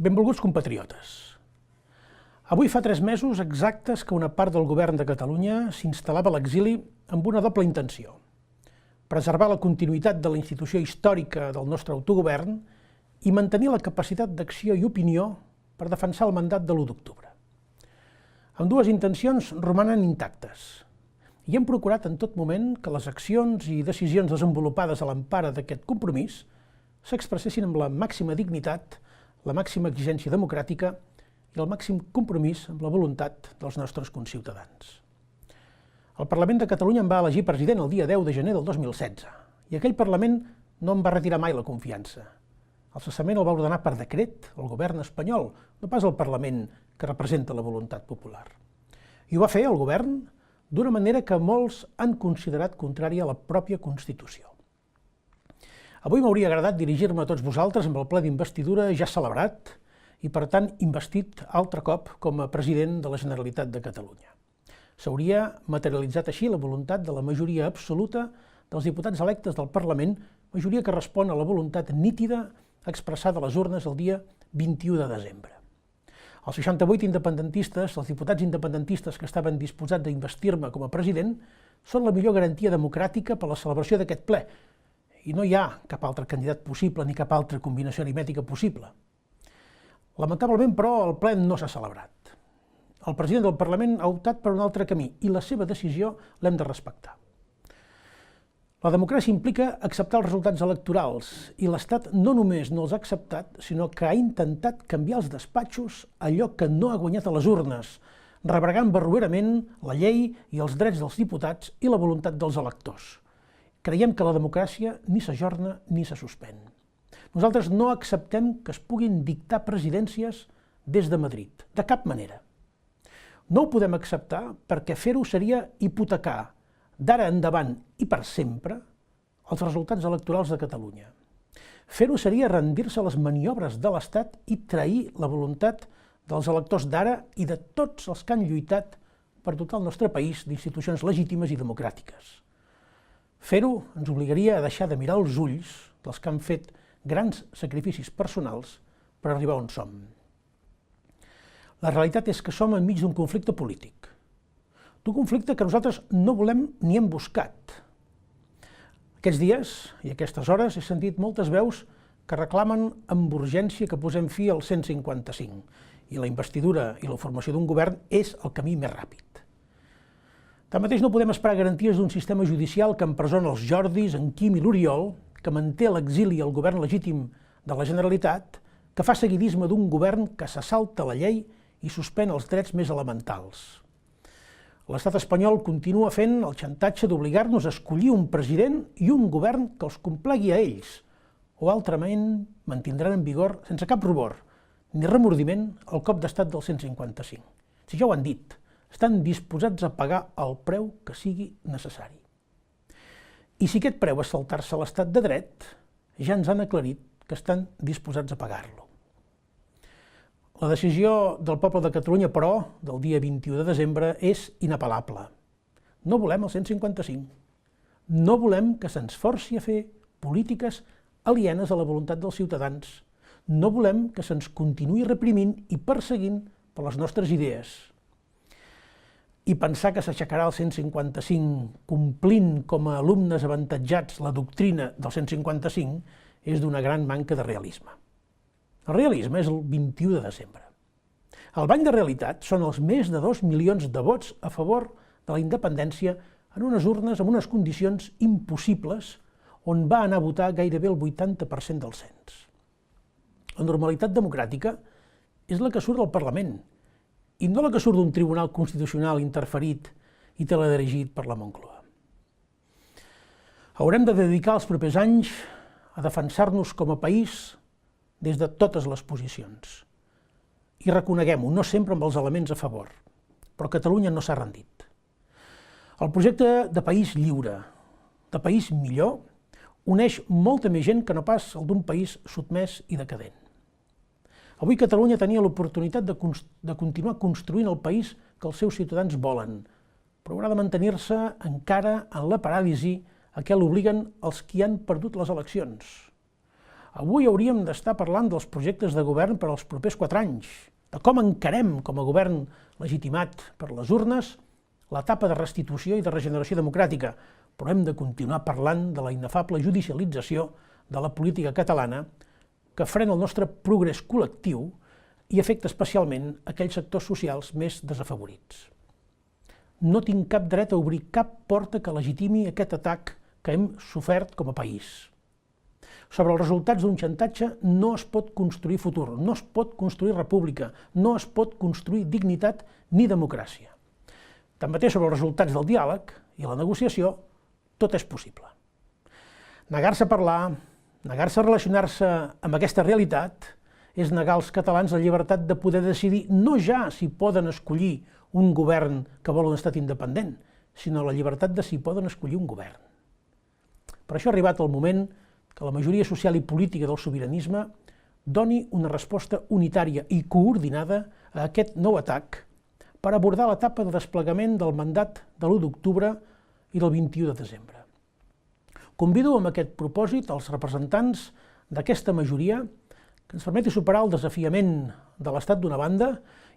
Benvolguts compatriotes. Avui fa 3 mesos exactes que una part del govern de Catalunya s'instal·lava a l'exili amb una doble intenció: preservar la continuïtat de la institució històrica del nostre autogovern i mantenir la capacitat d'acció i opinió per defensar el mandat de l'1 d'octubre. Ambdues intencions romanen intactes i hem procurat en tot moment que les accions i decisions desenvolupades a l'empara d'aquest compromís s'expressessin amb la màxima dignitat, la màxima exigència democràtica i el màxim compromís amb la voluntat dels nostres conciutadans. El Parlament de Catalunya em va elegir president el dia 10 de gener del 2016 i aquell Parlament no em va retirar mai la confiança. El cessament el va ordenar per decret el govern espanyol, no pas el Parlament que representa la voluntat popular. I ho va fer el govern d'una manera que molts han considerat contrària a la pròpia Constitució. Avui m'hauria agradat dirigir-me a tots vosaltres amb el ple d'investidura ja celebrat i, per tant, investit altre cop com a president de la Generalitat de Catalunya. S'hauria materialitzat així la voluntat de la majoria absoluta dels diputats electes del Parlament, majoria que respon a la voluntat nítida expressada a les urnes el dia 21 de desembre. Els 68 independentistes, els diputats independentistes que estaven disposats a investir-me com a president, són la millor garantia democràtica per a la celebració d'aquest ple, i no hi ha cap altre candidat possible ni cap altra combinació aritmètica possible. Lamentablement, però, el ple no s'ha celebrat. El president del Parlament ha optat per un altre camí i la seva decisió l'hem de respectar. La democràcia implica acceptar els resultats electorals i l'Estat no només no els ha acceptat, sinó que ha intentat canviar els despatxos allò que no ha guanyat a les urnes, rebregant barroerament la llei i els drets dels diputats i la voluntat dels electors. Creiem que la democràcia ni s'ajorna ni se suspèn. Nosaltres no acceptem que es puguin dictar presidències des de Madrid, de cap manera. No ho podem acceptar perquè fer-ho seria hipotecar, d'ara endavant i per sempre, els resultats electorals de Catalunya. Fer-ho seria rendir-se a les maniobres de l'Estat i trair la voluntat dels electors d'ara i de tots els que han lluitat per dotar el nostre país d'institucions legítimes i democràtiques. Fer-ho ens obligaria a deixar de mirar els ulls dels que han fet grans sacrificis personals per arribar on som. La realitat és que som enmig d'un conflicte polític. D'un conflicte que nosaltres no volem ni hem buscat. Aquests dies i aquestes hores he sentit moltes veus que reclamen amb urgència que posem fi al 155 i la investidura i la formació d'un govern és el camí més ràpid. Tanmateix no podem esperar garanties d'un sistema judicial que empresona els Jordis, en Quim i l'Oriol, que manté a l'exili el govern legítim de la Generalitat, que fa seguidisme d'un govern que s'assalta la llei i suspèn els drets més elementals. L'estat espanyol continua fent el xantatge d'obligar-nos a escollir un president i un govern que els complegui a ells, o altrament mantindran en vigor, sense cap rubor ni remordiment, el cop d'estat del 155. Si ja ho han dit, estan disposats a pagar el preu que sigui necessari. I si aquest preu és saltar-se l'estat de dret, ja ens han aclarit que estan disposats a pagar-lo. La decisió del poble de Catalunya, però, del dia 21 de desembre, és inapel·lable. No volem el 155. No volem que se'ns forci a fer polítiques alienes a la voluntat dels ciutadans. No volem que se'ns continuï reprimint i perseguint per les nostres idees. I pensar que s'aixecarà el 155 complint com a alumnes avantatjats la doctrina del 155 és d'una gran manca de realisme. El realisme és el 21 de desembre. El bany de realitat són els més de 2 milions de vots a favor de la independència en unes urnes amb unes condicions impossibles on va anar a votar gairebé el 80% del cens. La normalitat democràtica és la que surt del Parlament, i no la que surt d'un tribunal constitucional interferit i teledirigit per la Moncloa. Haurem de dedicar els propers anys a defensar-nos com a país des de totes les posicions. I reconeguem-ho, no sempre amb els elements a favor, però Catalunya no s'ha rendit. El projecte de país lliure, de país millor, uneix molta més gent que no pas el d'un país sotmès i decadent. Avui Catalunya tenia l'oportunitat de continuar construint el país que els seus ciutadans volen, però haurà de mantenir-se encara en la paràlisi a què l'obliguen els qui han perdut les eleccions. Avui hauríem d'estar parlant dels projectes de govern per als propers 4 anys, de com encarem com a govern legitimat per les urnes l'etapa de restitució i de regeneració democràtica, però hem de continuar parlant de la inefable judicialització de la política catalana que frena el nostre progrés col·lectiu i afecta especialment aquells sectors socials més desafavorits. No tinc cap dret a obrir cap porta que legitimi aquest atac que hem sofert com a país. Sobre els resultats d'un xantatge no es pot construir futur, no es pot construir república, no es pot construir dignitat ni democràcia. Tanmateix, sobre els resultats del diàleg i la negociació, tot és possible. Negar-se a parlar, negar-se a relacionar-se amb aquesta realitat és negar als catalans la llibertat de poder decidir no ja si poden escollir un govern que vol un estat independent, sinó la llibertat de si poden escollir un govern. Per això ha arribat el moment que la majoria social i política del sobiranisme doni una resposta unitària i coordinada a aquest nou atac per abordar l'etapa de desplegament del mandat de l'1 d'octubre i del 21 de desembre. Convido amb aquest propòsit els representants d'aquesta majoria que ens permeti superar el desafiament de l'Estat d'una banda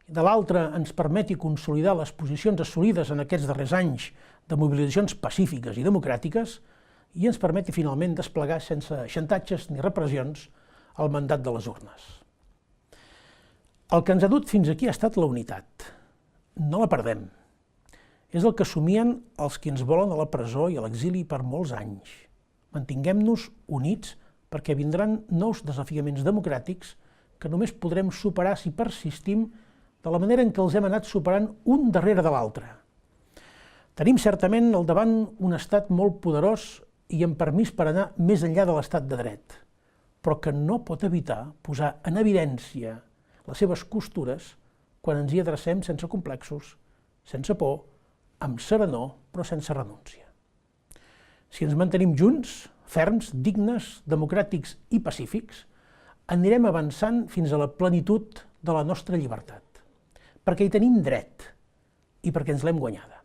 i de l'altra ens permeti consolidar les posicions assolides en aquests darrers anys de mobilitzacions pacífiques i democràtiques i ens permeti finalment desplegar sense xantatges ni repressions el mandat de les urnes. El que ens ha dut fins aquí ha estat la unitat. No la perdem. És el que somien els qui ens volen a la presó i a l'exili per molts anys. Mantinguem-nos units perquè vindran nous desafiaments democràtics que només podrem superar si persistim de la manera en què els hem anat superant un darrere de l'altre. Tenim certament al davant un estat molt poderós i amb permís per anar més enllà de l'estat de dret, però que no pot evitar posar en evidència les seves costures quan ens hi adrecem sense complexos, sense por, amb serenor, però sense renúncia. Si ens mantenim junts, ferms, dignes, democràtics i pacífics, anirem avançant fins a la plenitud de la nostra llibertat, perquè hi tenim dret i perquè ens l'hem guanyada.